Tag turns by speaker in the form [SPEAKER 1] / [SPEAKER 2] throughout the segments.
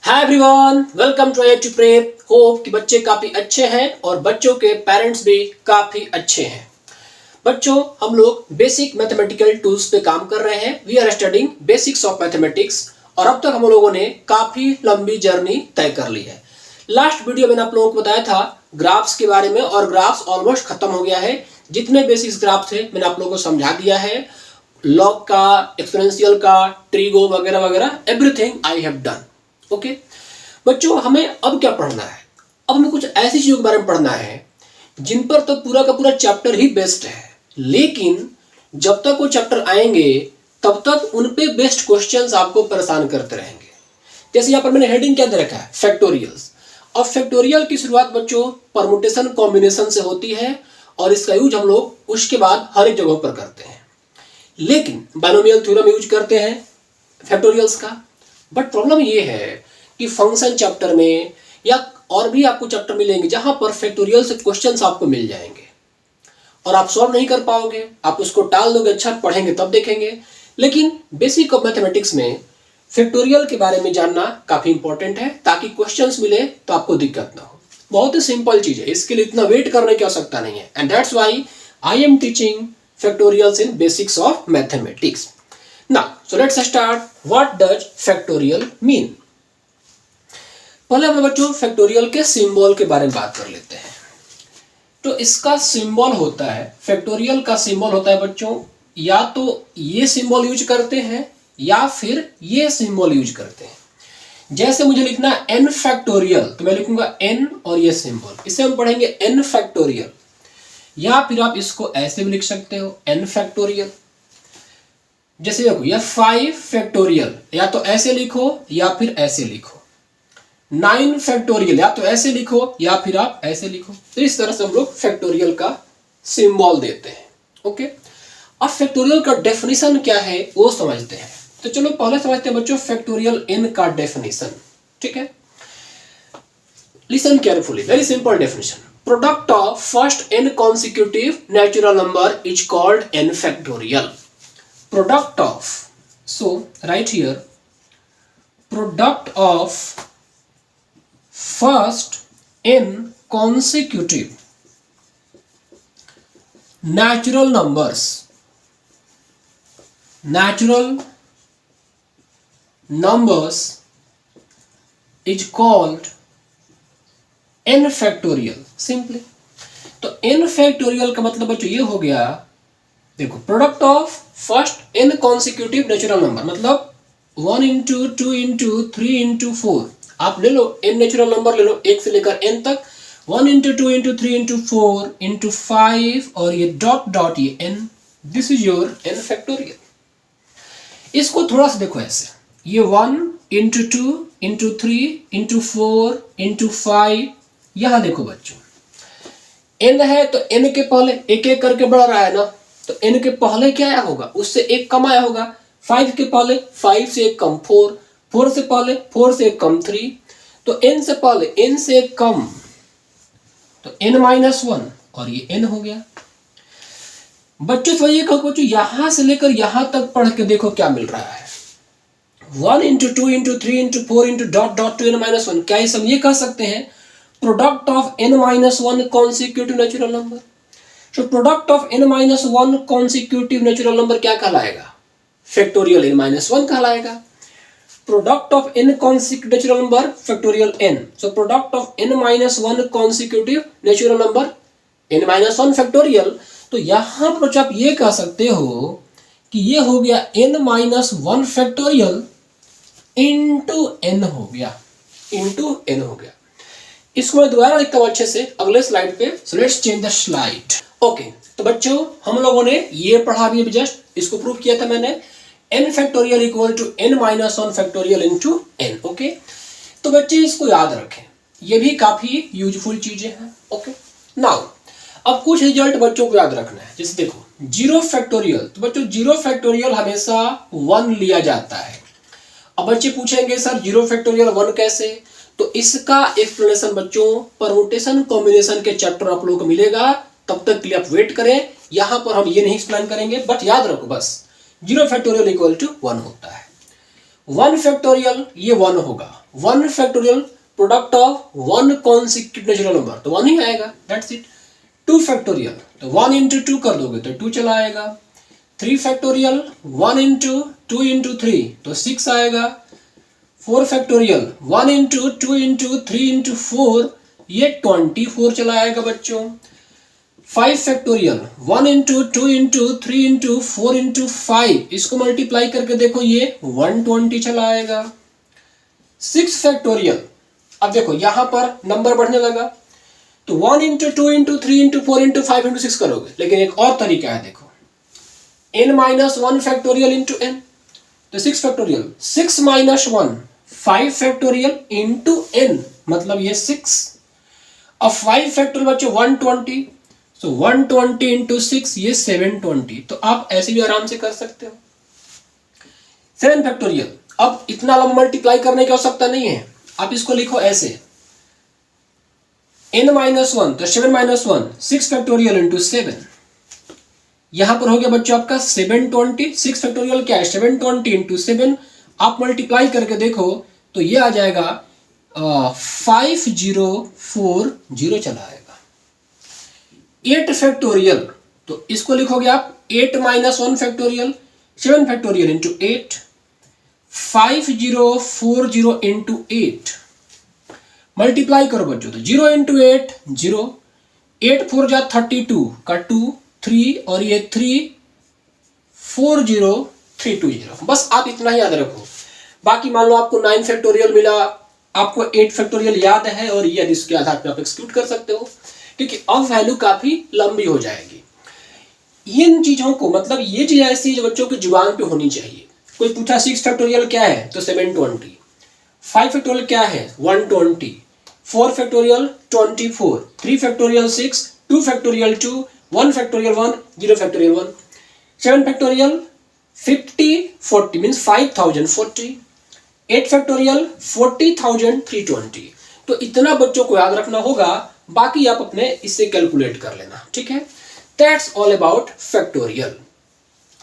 [SPEAKER 1] Hi everyone, welcome to IIT prep. Hope कि बच्चे काफ़ी अच्छे हैं और बच्चों के पेरेंट्स भी काफ़ी अच्छे हैं। बच्चों, हम लोग बेसिक मैथमेटिकल टूल्स पे काम कर रहे हैं। We are studying basics of mathematics और अब तक हम लोगों ने काफ़ी लंबी जर्नी तय कर ली है। लास्ट वीडियो मैंने आप लोगों को बताया था ग्राफ्स के बारे में और ग्राफ्स ऑलमोस्ट खत्म हो गया है। जितने बेसिक्स ग्राफ थे मैंने आप लोगों को समझा दिया है। लॉग का, एक्सपोनेंशियल का, ट्रीगो वगैरह वगैरह, everything I have done. Okay बच्चों, हमें अब क्या पढ़ना है? अब हमें कुछ ऐसी चीजों के बारे में पढ़ना है जिन पर तो पूरा का पूरा चैप्टर ही बेस्ड है, लेकिन जब तक वो चैप्टर आएंगे तब तक उन पे बेस्ड क्वेश्चंस आपको परेशान करते रहेंगे। जैसे यहाँ पर मैंने हेडिंग क्या दे रखा है, फैक्टोरियल्स। और फैक्टोरियल की शुरुआत बच्चों परमुटेशन कॉम्बिनेशन से होती है और इसका यूज हम लोग उसके बाद हर एक जगह पर करते हैं। लेकिन बाइनोमियल थ्योरम यूज करते हैं फैक्टोरियल्स का। बट प्रॉब्लम ये है कि फंक्शन चैप्टर में या और भी आपको चैप्टर मिलेंगे जहां पर फैक्टोरियल से क्वेश्चंस आपको मिल जाएंगे और आप सॉल्व नहीं कर पाओगे, आप उसको टाल दोगे। अच्छा पढ़ेंगे तब देखेंगे। लेकिन बेसिक ऑफ मैथमेटिक्स में फैक्टोरियल के बारे में जानना काफी इंपॉर्टेंट है ताकि क्वेश्चंस मिले तो आपको दिक्कत ना हो। बहुत ही सिंपल चीज है, इसके लिए इतना वेट करने की आवश्यकता नहीं है। And that's why I am teaching factorials in basics of mathematics. Now, so let's start. What does factorial mean? पहले हम बच्चों फैक्टोरियल के सिंबल के बारे में बात कर लेते हैं। तो इसका सिंबल होता है, फैक्टोरियल का सिंबल होता है बच्चों, या तो ये सिंबल यूज करते हैं या फिर ये सिंबल यूज करते हैं। जैसे मुझे लिखना है n फैक्टोरियल, तो मैं लिखूंगा n और ये सिंबल, इसे हम पढ़ेंगे n फैक्टोरियल। या फिर आप इसको ऐसे भी लिख सकते हो n फैक्टोरियल। जैसे देखो ये 5 फैक्टोरियल, या तो ऐसे लिखो या फिर ऐसे लिखो। 9 फैक्टोरियल, या तो ऐसे लिखो या फिर आप ऐसे लिखो। तो इस तरह से हम लोग फैक्टोरियल का सिंबल देते हैं। ओके, अब फैक्टोरियल का डेफिनेशन क्या है वो समझते हैं। तो चलो पहले समझते हैं बच्चों फैक्टोरियल n का डेफिनेशन। ठीक है, listen carefully, very simple definition. Product of first n consecutive natural number is called n factorial. Product of, so right here, product of first n consecutive natural numbers is called n factorial simply। तो n factorial का मतलब बच्चों ये हो गया, देखो product of first n consecutive natural number, मतलब 1 into 2 into 3 into 4। आप ले लो n नेचुरल नंबर, ले लो 1 से लेकर n तक, 1 इंटू 2 इंटू 3 इंटू 4 इंटू 5 और ये डॉट डॉट ये n, this is your n factorial. इसको थोड़ा सा देखो ऐसे, ये 1 इंटू 2 इंटू 3 इंटू 4 इंटू 5, यहां देखो बच्चों n है तो n के पहले एक एक करके बढ़ रहा है ना, तो n के पहले क्या आया होगा, उससे एक कम आया होगा। 5 के पहले 5 से एक कम 4, 4 से पहले 4 से एक कम 3, तो n से पहले n से एक कम, तो n माइनस 1 और ये n हो गया। बच्चों समझिए, बच्चों यहां से लेकर यहां तक पढ़ के देखो क्या मिल रहा है। 1 into 2 into 3 into 4 into dot dot to n minus 1, क्या हम ये कह सकते हैं product of n minus 1 consecutive natural number. तो product of n minus 1 consecutive natural number क्या कहलाएगा, फैक्टोरियल n माइनस 1 कहलाएगा। Product of n consecutive natural number factorial n, so product of n minus 1 consecutive natural number n minus 1 factorial. तो यहां पर आप ये कह सकते हो कि ये हो गया n minus 1 factorial into n हो गया, इंटू n हो गया। इसको मैं दोबारा लिखता हूं अच्छे से अगले स्लाइड पे। So let's change the slide. Okay, तो बच्चों हम लोगों ने ये पढ़ा भी अभी जस्ट, इसको प्रूव किया था मैंने, n factorial equal to n minus 1 factorial into n। Okay, तो बच्चे इसको याद रखें, ये भी काफी यूजफुल चीजें हैं। ओके, नाउ अब कुछ रिजल्ट बच्चों को याद रखना है। जैसे देखो 0 फैक्टोरियल, तो बच्चों 0 फैक्टोरियल हमेशा 1 लिया जाता है। अब बच्चे पूछेंगे सर 0 फैक्टोरियल 1 कैसे, तो इसका एक्सप्लेनेशन बच्चों परमुटेशन कॉम्बिनेशन के चैप्टर आप लोगों को मिलेगा, तब तक के लिए आप वेट करें। यहां पर हम ये नहीं एक्सप्लेन करेंगे, बट याद रखो बस 0 फैक्टोरियल इक्वल टू 1 होता है। 1 फैक्टोरियल ये 1 होगा, 1 factorial product of 1 consecutive natural number, तो 1 ही आएगा, दैट्स इट। 2 फैक्टोरियल, तो 1 इंटू 2 कर दोगे तो 2 चला आएगा। 3 फैक्टोरियल, 1 इंटू 2 इंटू 3 तो 6 आएगा। 4 फैक्टोरियल, 1 इंटू 2 इंटू 3 इंटू 4 ये 24 चला आएगा बच्चों। 5 factorial, 1 into 2 into 3 into 4 into 5, इसको मल्टीप्लाई करके देखो ये 120 चला आएगा। 6 फैक्टोरियल, अब देखो यहां पर नंबर बढ़ने लगा तो 1 into 2 into 3 into 4 into 5 into 6 करोगे, लेकिन एक और तरीका है, देखो n minus 1 factorial into n, तो 6 factorial, 6 minus 1 5 factorial into n, मतलब ये 6। अब 5 फैक्टोरियल बच्चों 120, तो 120 इंटू 6 ये 720, तो आप ऐसे भी आराम से कर सकते हो। 7 फैक्टोरियल, अब इतना लंबा मल्टीप्लाई करने की आवश्यकता नहीं है, आप इसको लिखो ऐसे n माइनस 1, तो 7 माइनस 1 6 फैक्टोरियल इंटू 7, यहां पर हो गया बच्चों आपका 720। 6 फैक्टोरियल क्या है, 720 इंटू 7, आप मल्टीप्लाई करके देखो तो ये आ जाएगा 5040 चला आएगा। 8 फैक्टोरियल, तो इसको लिखोगे आप 8 minus 1 factorial, 7 factorial into 8, 5040 into 8, multiply करो बच्चों तो 0 इंटू 8 0, 8 4 जा 32 का 2 3 और ये 3 40320, बस आप इतना ही याद रखो। बाकी मान लो आपको 9 फैक्टोरियल मिला, आपको 8 फैक्टोरियल याद है और ये इसके आधार पर आप एक्सक्यूट कर सकते हो, क्योंकि अब वैल्यू काफी लंबी हो जाएगी। इन चीजों को, मतलब ये चीज ऐसी जो बच्चों की जुबान पे होनी चाहिए। कोई पूछा 6 फैक्टोरियल क्या है तो 720, 5 फैक्टोरियल क्या है 120, 4 factorial 24, 3 factorial 6, 2 factorial 2, 1 factorial 1, 0 factorial 1, 7 factorial 5040 means 5040, 8 factorial 40320। तो इतना बच्चों को याद रखना होगा, बाकी आप अपने इससे कैलकुलेट कर लेना, ठीक है। That's all about factorial.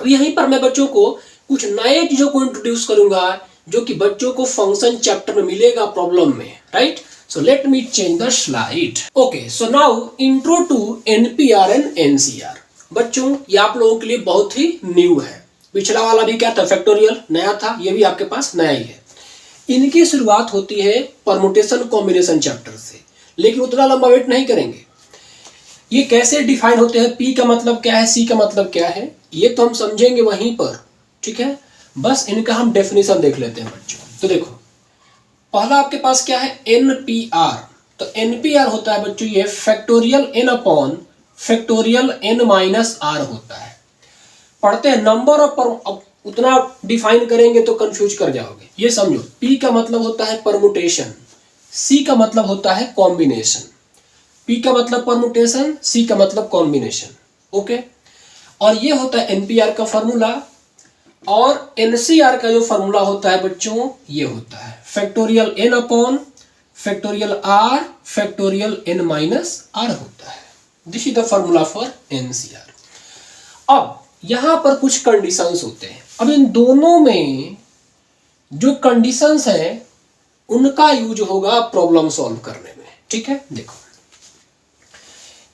[SPEAKER 1] अब यहीं पर मैं बच्चों को कुछ नए चीजों को इंट्रोड्यूस करूंगा जो कि बच्चों को फंक्शन चैप्टर में मिलेगा प्रॉब्लम में, right. So let me change the slide. Okay, so now intro to NPR and NCR. बच्चों ये आप लोगों के लिए बहुत ही न्यू है। पिछला वाला भी क्या था, फैक्टोरियल नया था, ये भी आपके पास नया ही है। इनकी शुरुआत होती है परमुटेशन कॉम्बिनेशन चैप्टर से, लेकिन उतना लंबा वेट नहीं करेंगे। ये कैसे डिफाइन होते हैं, पी का मतलब क्या है, सी का मतलब क्या है, ये तो हम समझेंगे वहीं पर, ठीक है। बस इनका हम डेफिनेशन देख लेते हैं बच्चों। तो देखो पहला आपके पास क्या है, एनपीआर। तो एनपीआर होता है बच्चों ये factorial N upon factorial N minus R होता है। पढ़ते हैं नंबर ऑफ, अब उतना डिफाइन करेंगे तो कंफ्यूज कर जाओगे। ये समझो, पी का मतलब होता है परमुटेशन, सी का मतलब होता है कॉम्बिनेशन। पी का मतलब परमुटेशन, सी का मतलब कॉम्बिनेशन, ओके। और ये होता है एनपीआर का फॉर्मूला, और एनसीआर का जो फॉर्मूला होता है बच्चों ये होता है factorial N upon factorial R factorial N minus R होता है। This is the formula for NCR. अब यहां पर कुछ कंडीशंस होते हैं। अब इन दोनों में जो कंडीशंस है उनका यूज होगा प्रॉब्लम सॉल्व करने में, ठीक है। देखो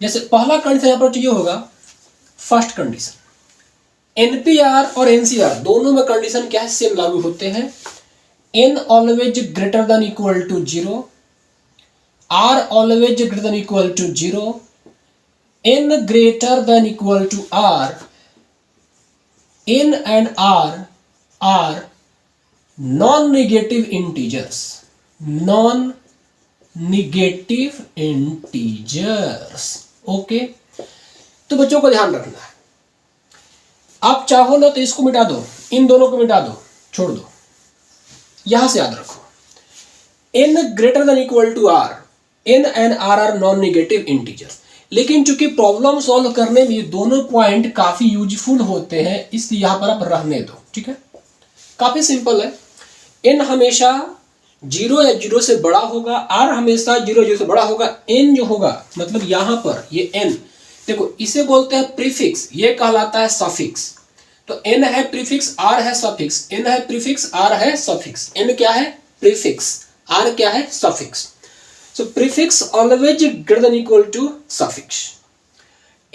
[SPEAKER 1] जैसे पहला कंडीशन यहां पर ये होगा, फर्स्ट कंडीशन, एनपीआर और एनसीआर दोनों में कंडीशन क्या है, सेम लागू होते हैं। N always greater than equal to 0, R always greater than equal to 0, N greater than equal to R, N and R non negative integers, non negative integers, okay. तो बच्चों को ध्यान रखना है, आप चाहो ना तो इसको मिटा दो, इन दोनों को मिटा दो, छोड़ दो, यहां से याद रखो n greater than equal to R, n and R non negative integer. लेकिन चूंकि प्रॉब्लम सॉल्व करने में ये दोनों पॉइंट काफी यूजफुल होते हैं, इसलिए यहां पर आप रहने दो, ठीक है। काफी सिंपल है, n हमेशा 0 या 0 से बड़ा होगा, r हमेशा 0 से बड़ा होगा, n जो होगा मतलब यहां पर ये n, देखो इसे बोलते हैं प्रीफिक्स, ये कहलाता है सफिक्स। तो n है प्रीफिक्स, r है सफिक्स, n है प्रीफिक्स, r है सफिक्स। n क्या है, प्रीफिक्स, आर क्या है? Suffix. So prefix always greater than equal to suffix.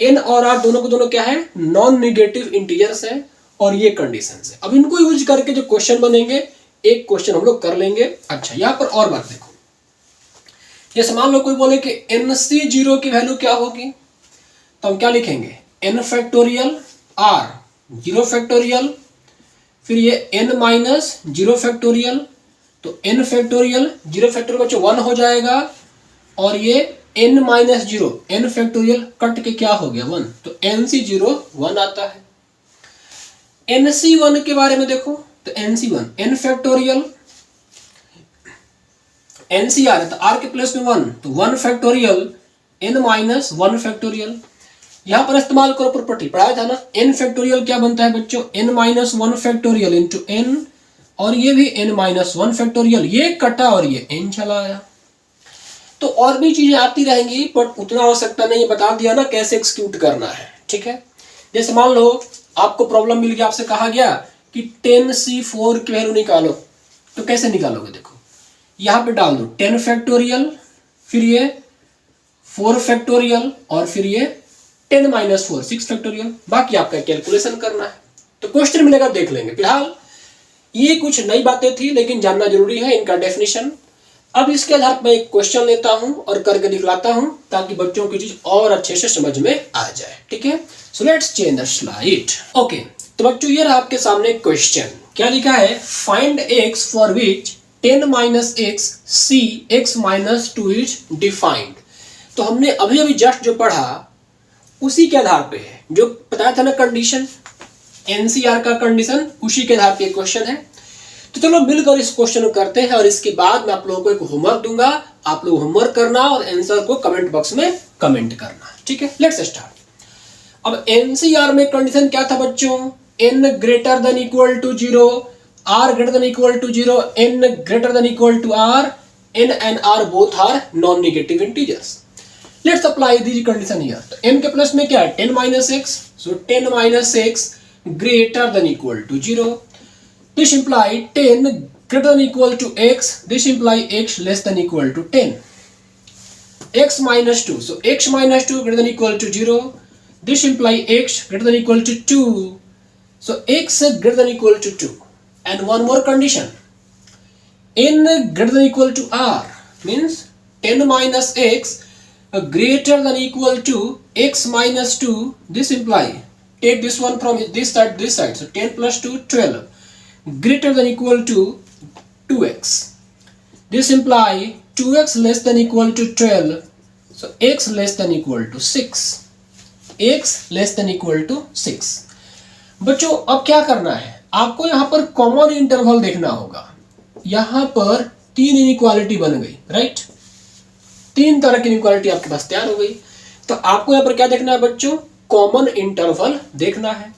[SPEAKER 1] N और आर दोनों को दोनों क्या है? नॉन नेगेटिव इंटीजर्स है और ये कंडीशन है। अब इनको यूज करके जो क्वेश्चन बनेंगे, एक क्वेश्चन हम लोग कर लेंगे। अच्छा, यहाँ पर और बात देखो, जैसे मान लो कोई बोले कि NC0 की वैल्यू क्या होगी, तो हम क्या लिखेंगे? n फैक्टोरियल आर 0 फैक्टोरियल, फिर ये n माइनस 0 फैक्टोरियल, तो n फैक्टोरियल 0 फैक्टोरियल बच्चों 1 हो जाएगा, और ये n minus 0 n factorial cut के क्या हो गया? 1, तो NC0 1 आता है। NC1 के बारे में देखो, तो NC1 n फैक्टोरियल, NCR है तो r के प्लेस में 1, तो 1 फैक्टोरियल n माइनस 1 फैक्टोरियल। यहां पर इस्तेमाल करो प्रॉपर्टी, पढ़ाया था ना, n फैक्टोरियल क्या बनता है बच्चों? n minus 1 factorial into n, और ये भी n माइनस 1 फैक्टोरियल, ये कटा और ये n चला आया। तो और भी चीजें आती रहेंगी, बट उतना आवश्यकता नहीं है, बता दिया ना कैसे एक्सक्यूट करना है, ठीक है। जैसे मान लो आपको प्रॉब्लम मिल गया, आपसे कहा गया कि 10C4 की वैल्यू निकालो, तो कैसे निकालोगे? देखो यहां पे डाल दो 10 फैक्टोरियल, फिर ये 4 फैक्टोरियल, और फिर ये 10 माइनस 4 6 फैक्टोरियल, बाकी आपका कैलकुलेशन करना है। तो क्वेश्चन मिलेगा, देख लेंगे। फिलहाल ये कुछ नई बातें थी, लेकिन जानना जरूरी है इनका डेफिनेशन। अब इसके आधार पर मैं एक क्वेश्चन लेता हूं और करके दिखलाता हूं, ताकि बच्चों की चीज और अच्छे से समझ में आ जाए, ठीक है। So let's change the slide. Okay, तो बच्चों ये रहा आपके सामने क्वेश्चन। क्या लिखा है? Find x for which 10 minus X C X minus 2 is defined. तो हमने अभी अभी जस्ट जो पढ़ा उसी के आधार पे है, जो बताया था ना कंडीशन, एनसीआर का कंडीशन, उसी के आधार पे क्वेश्चन है। तो चलो मिलकर इस क्वेश्चन को करते हैं, और इसके बाद मैं आप लोगों को एक होमवर्क दूंगा, आप लोग होमवर्क करना और आंसर को कमेंट बॉक्स में कमेंट करना, ठीक है। Let's start. अब एनसीआर में कंडीशन क्या था बच्चों? n greater than equal to 0, r greater than equal to 0, n greater than equal to r, n and r both are non negative integers. Let's apply this condition here. तो n के plus में क्या है? 10 minus x, so 10 minus x greater than equal to 0. This imply 10 greater than equal to x. This imply x less than equal to 10. X minus 2, so x minus 2 greater than equal to 0. This imply x greater than equal to 2. So x greater than equal to 2. And one more condition. N greater than equal to r means 10 minus x greater than equal to x minus 2. This imply, take this one from this side, so 10 plus 2 12, greater than equal to 2x. This imply 2x less than equal to 12, so x less than equal to 6, x less than equal to 6. बच्चों अब क्या करना है? आपको यहाँ पर common interval देखना होगा। यहाँ पर 3 इनइक्वालिटी बन गई, राइट? 3 तरह की इनइक्वालिटी आपके पास तैयार हो गई। तो आपको यहाँ पर क्या देखना है बच्चों? कॉमन इंटरवल देखना है।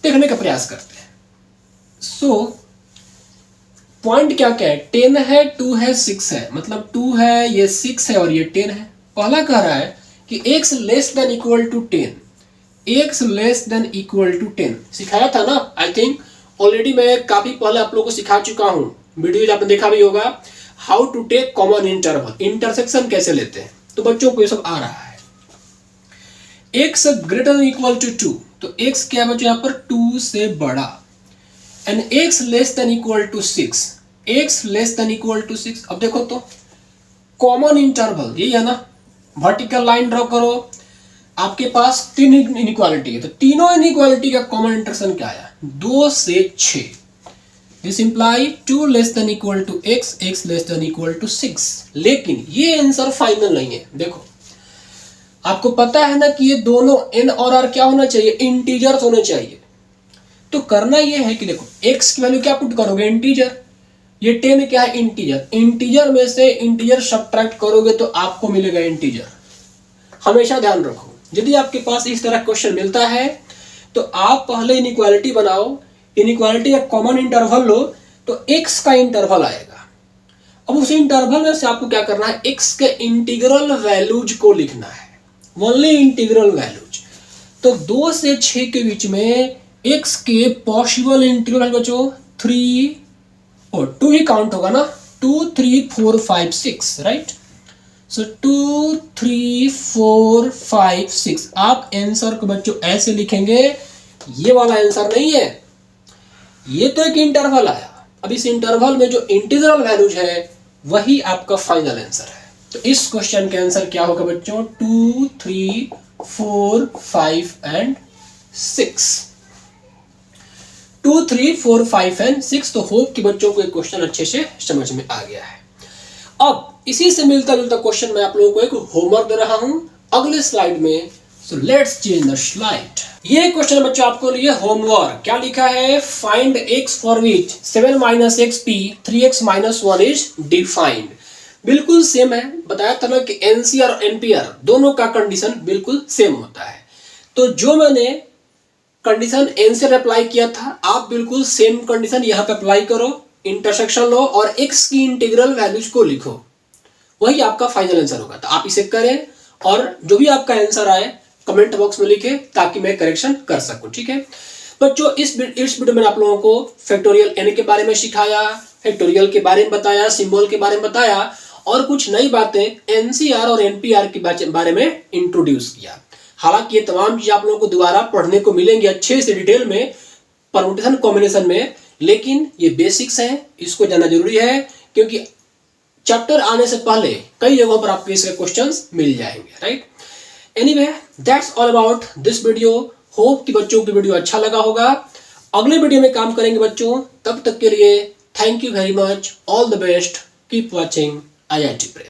[SPEAKER 1] देखने का प्रयास करते हैं। सो पॉइंट क्या क्या है? 10 है, 2 है, 6 है, मतलब 2 है, ये 6 है और ये 10 है। पहला कह रहा है कि x less than equal to 10, x less than equal to 10 सिखाया था ना, आई थिंक ऑलरेडी मैं काफी पहले आप लोगों को सिखा चुका हूं, वीडियो आपने देखा भी होगा, how to take common interval, intersection कैसे लेते हैं। तो बच्चों को ये सब आ रहा है। x greater than equal to 2, तो x क्या है बच्चों? यहाँ पर 2 से बड़ा, and x less than equal to 6, x less than equal to 6। अब देखो तो कॉमन इंटरवल यही है ना, वर्टिकल लाइन ड्रॉ करो, आपके पास 3 इनइक्वालिटी है, तो तीनों इनइक्वालिटी का कॉमन इंटरसेक्शन क्या आया? 2 से 6। This imply 2 less than equal to x, x less than equal to 6। लेकिन ये आंसर फाइनल नहीं है। देखो आपको पता है ना कि ये दोनों n और r क्या होना चाहिए? इंटीजर्स होने चाहिए। तो करना ये है कि देखो x की वैल्यू क्या पुट करोगे? इंटीजर। ये 10 क्या है? इंटीजर। इंटीजर में से इंटीजर सब्ट्रैक्ट करोगे तो आपको मिलेगा इंटीजर। हमेशा ध्यान रखो, यदि आपके पास इस तरह क्वेश्चन मिलता है तो आप पहले इनइक्वालिटी बनाओ, इनइक्वालिटी का कॉमन इंटरवल लो, तो x का इंटरवल आएगा। अब उस इंटरवल में से आपको क्या करना है? x के इंटीग्रल वैल्यूज को लिखना है, ओनली इंटीग्रल वैल्यूज। तो 2 से 6 के बीच में x के पॉसिबल इंटीग्रल बच्चों 3 और 2 ही काउंट होगा ना, 2 3 4 5 6 राइट। सो 2 3 4 5 6 आप आंसर को बच्चों ऐसे लिखेंगे, ये वाला आंसर नहीं है, ये तो एक इंटरवल आया। अब इस इंटरवल में जो इंटीग्रल वैल्यूज है वही आपका फाइनल आंसर है। तो इस क्वेश्चन के आंसर क्या होगा बच्चों, 2 3 4 5 एंड 6। 2 3 4 5 एंड 6। तो होप कि बच्चों को एक क्वेश्चन अच्छे से समझ में आ गया है। अब इसी से मिलता जुलता क्वेश्चन मैं आप लोगों को एक होमवर्क दे रहा हूं अगले स्लाइड में। So let's change the slide. ये क्वेश्चन बच्चों आपको लिए होमवर्क। क्या लिखा है, find x for which 7 - xp 3x - 1 is defined. बिल्कुल सेम है, बताया था ना कि एनसीआर और एनपीआर दोनों का कंडीशन बिल्कुल सेम होता है। तो जो मैंने कंडीशन एनसीआर अप्लाई किया था, आप बिल्कुल सेम कंडीशन यहाँ पे अप्लाई करो, इंटरसेक्शन लो और x की इंटीग्रल वैल्यूज को लिखो, वही आपका फाइनल आंसर होगा। तो आप इसे करें और जो भी आपका आंसर आए कमेंट बॉक्स में लिखे ताकि मैं करेक्शन कर सकूं, ठीक है बच्चों। इस वीडियो में आप लोगों को फैक्टोरियल एन के बारे में सिखाया, फैक्टोरियल के बारे में बताया, सिंबल के बारे में बताया और कुछ नई बातें एनसीआर और एनपीआर के बारे में इंट्रोड्यूस किया। हालांकि ये तमाम चीज आप लोगों को दोबारा पढ़ने को मिलेंगी अच्छे से डिटेल में परमुटेशन कॉम्बिनेशन में, लेकिन ये बेसिक्स है, इसको जानना जरूरी है क्योंकि चैप्टर आने से पहले कई जगहों पर आपको इसके क्वेश्चंस मिल जाएंगे, right. Anyway that's all about this video. Hope कि बच्चों की वीडियो अच्छा लगा होगा। अगले वीडियो में काम करेंगे बच्चों, तब तक के लिए thank you very much, all the best, keep watching IIT Prep।